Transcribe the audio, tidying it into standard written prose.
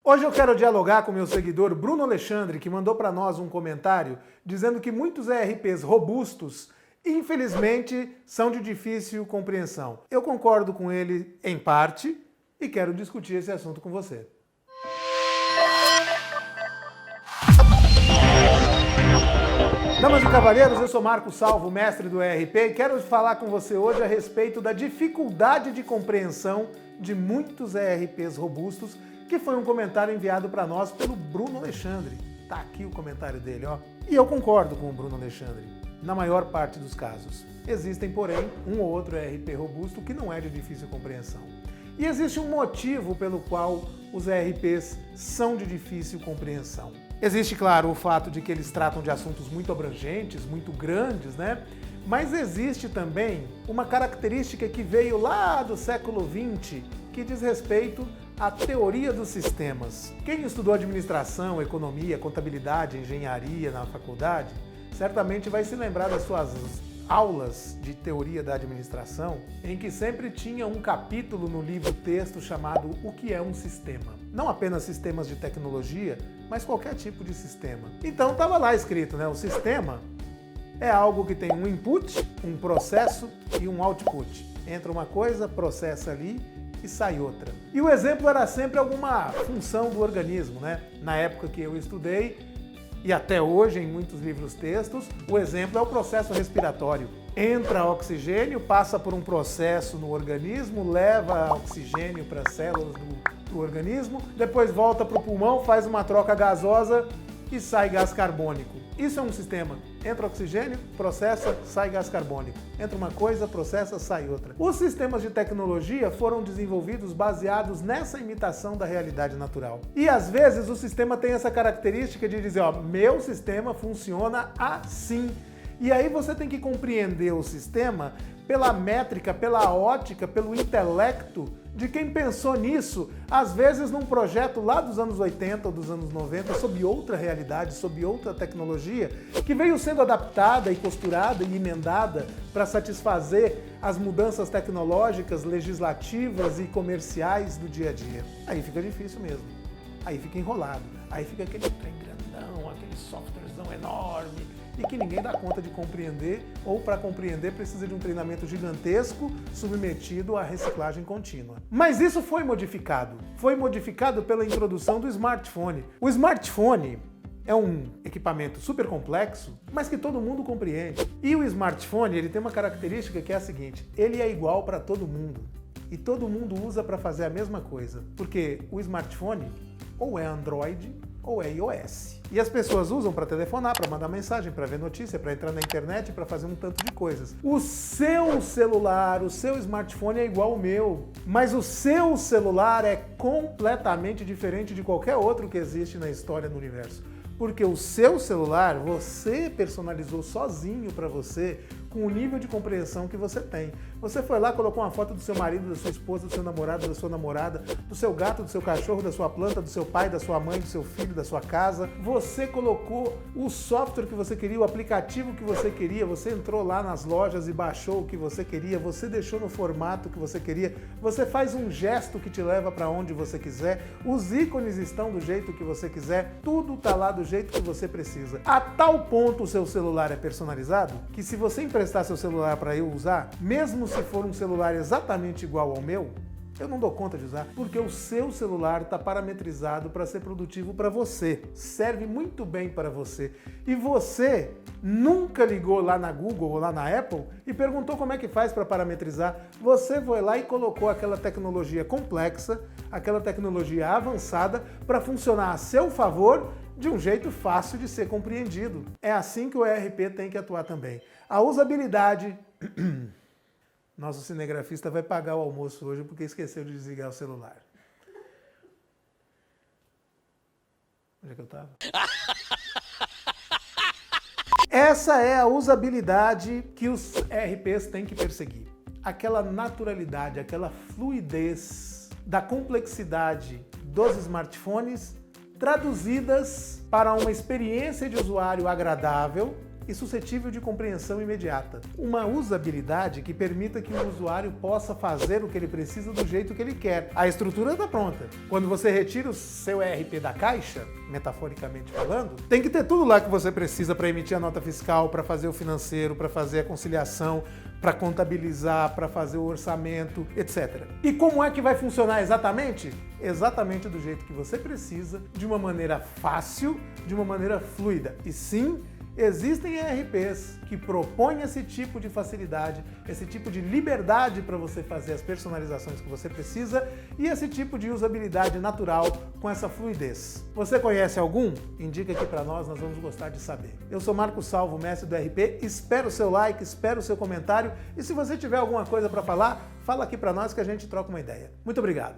Hoje eu quero dialogar com meu seguidor Bruno Alexandre, que mandou para nós um comentário dizendo que muitos ERPs robustos, infelizmente, são de difícil compreensão. Eu concordo com ele em parte e quero discutir esse assunto com você. Damas e cavalheiros, eu sou Marco Salvo, mestre do ERP, e quero falar com você hoje a respeito da dificuldade de compreensão de muitos ERPs robustos, que foi um comentário enviado para nós pelo Bruno Alexandre. Tá aqui o comentário dele, ó. E eu concordo com o Bruno Alexandre, na maior parte dos casos. Existem, porém, um ou outro ERP robusto que não é de difícil compreensão. E existe um motivo pelo qual os ERPs são de difícil compreensão. Existe, claro, o fato de que eles tratam de assuntos muito abrangentes, muito grandes, né? Mas existe também uma característica que veio lá do século XX, que diz respeito à teoria dos sistemas. Quem estudou administração, economia, contabilidade, engenharia na faculdade, certamente vai se lembrar das suas aulas de teoria da administração, em que sempre tinha um capítulo no livro-texto chamado O que é um sistema. Não apenas sistemas de tecnologia, mas qualquer tipo de sistema. Então estava lá escrito, né? O sistema é algo que tem um input, um processo e um output. Entra uma coisa, processa ali e sai outra. E o exemplo era sempre alguma função do organismo, né? Na época que eu estudei, e até hoje em muitos livros-textos, o exemplo é o processo respiratório. Entra oxigênio, passa por um processo no organismo, leva oxigênio para as células do organismo, depois volta para o pulmão, faz uma troca gasosa e sai gás carbônico. Isso é um sistema. Entra oxigênio, processa, sai gás carbônico. Entra uma coisa, processa, sai outra. Os sistemas de tecnologia foram desenvolvidos baseados nessa imitação da realidade natural. E às vezes o sistema tem essa característica de dizer, ó, meu sistema funciona assim. E aí você tem que compreender o sistema pela métrica, pela ótica, pelo intelecto de quem pensou nisso, às vezes num projeto lá dos anos 80 ou dos anos 90, sob outra realidade, sob outra tecnologia, que veio sendo adaptada e costurada e emendada para satisfazer as mudanças tecnológicas, legislativas e comerciais do dia a dia. Aí fica difícil mesmo. Aí fica enrolado. Aí fica aquele trem grandão, aquele softwarezão enorme, e que ninguém dá conta de compreender, ou para compreender precisa de um treinamento gigantesco submetido à reciclagem contínua. Mas isso foi modificado. Foi modificado pela introdução do smartphone. O smartphone é um equipamento super complexo, mas que todo mundo compreende. E o smartphone, ele tem uma característica que é a seguinte, ele é igual para todo mundo. E todo mundo usa para fazer a mesma coisa. Porque o smartphone ou é Android ou é iOS. E as pessoas usam para telefonar, para mandar mensagem, para ver notícia, para entrar na internet, para fazer um tanto de coisas. O seu celular, o seu smartphone é igual ao meu, mas o seu celular é completamente diferente de qualquer outro que existe na história do universo. Porque o seu celular, você personalizou sozinho para você, com o nível de compreensão que você tem. Você foi lá, colocou uma foto do seu marido, da sua esposa, do seu namorado, da sua namorada, do seu gato, do seu cachorro, da sua planta, do seu pai, da sua mãe, do seu filho, da sua casa. Você colocou o software que você queria, o aplicativo que você queria, você entrou lá nas lojas e baixou o que você queria, você deixou no formato que você queria, você faz um gesto que te leva para onde você quiser, os ícones estão do jeito que você quiser, tudo está lá do jeito que você precisa. A tal ponto o seu celular é personalizado que se você emprestar seu celular para eu usar, mesmo se for um celular exatamente igual ao meu, eu não dou conta de usar, porque o seu celular está parametrizado para ser produtivo para você. Serve muito bem para você. E você nunca ligou lá na Google ou lá na Apple e perguntou como é que faz para parametrizar. Você foi lá e colocou aquela tecnologia complexa, aquela tecnologia avançada para funcionar a seu favor de um jeito fácil de ser compreendido. É assim que o ERP tem que atuar também. A usabilidade... Nosso cinegrafista vai pagar o almoço hoje porque esqueceu de desligar o celular. Onde é que eu estava? Essa é a usabilidade que os ERPs têm que perseguir. Aquela naturalidade, aquela fluidez da complexidade dos smartphones traduzidas para uma experiência de usuário agradável e suscetível de compreensão imediata. Uma usabilidade que permita que o usuário possa fazer o que ele precisa do jeito que ele quer. A estrutura está pronta. Quando você retira o seu ERP da caixa, metaforicamente falando, tem que ter tudo lá que você precisa para emitir a nota fiscal, para fazer o financeiro, para fazer a conciliação, para contabilizar, para fazer o orçamento, etc. E como é que vai funcionar exatamente? Exatamente do jeito que você precisa, de uma maneira fácil, de uma maneira fluida. E sim, existem ERPs que propõem esse tipo de facilidade, esse tipo de liberdade para você fazer as personalizações que você precisa e esse tipo de usabilidade natural com essa fluidez. Você conhece algum? Indica aqui para nós vamos gostar de saber. Eu sou Marco Salvo, mestre do ERP, espero o seu like, espero o seu comentário e se você tiver alguma coisa para falar, fala aqui para nós que a gente troca uma ideia. Muito obrigado!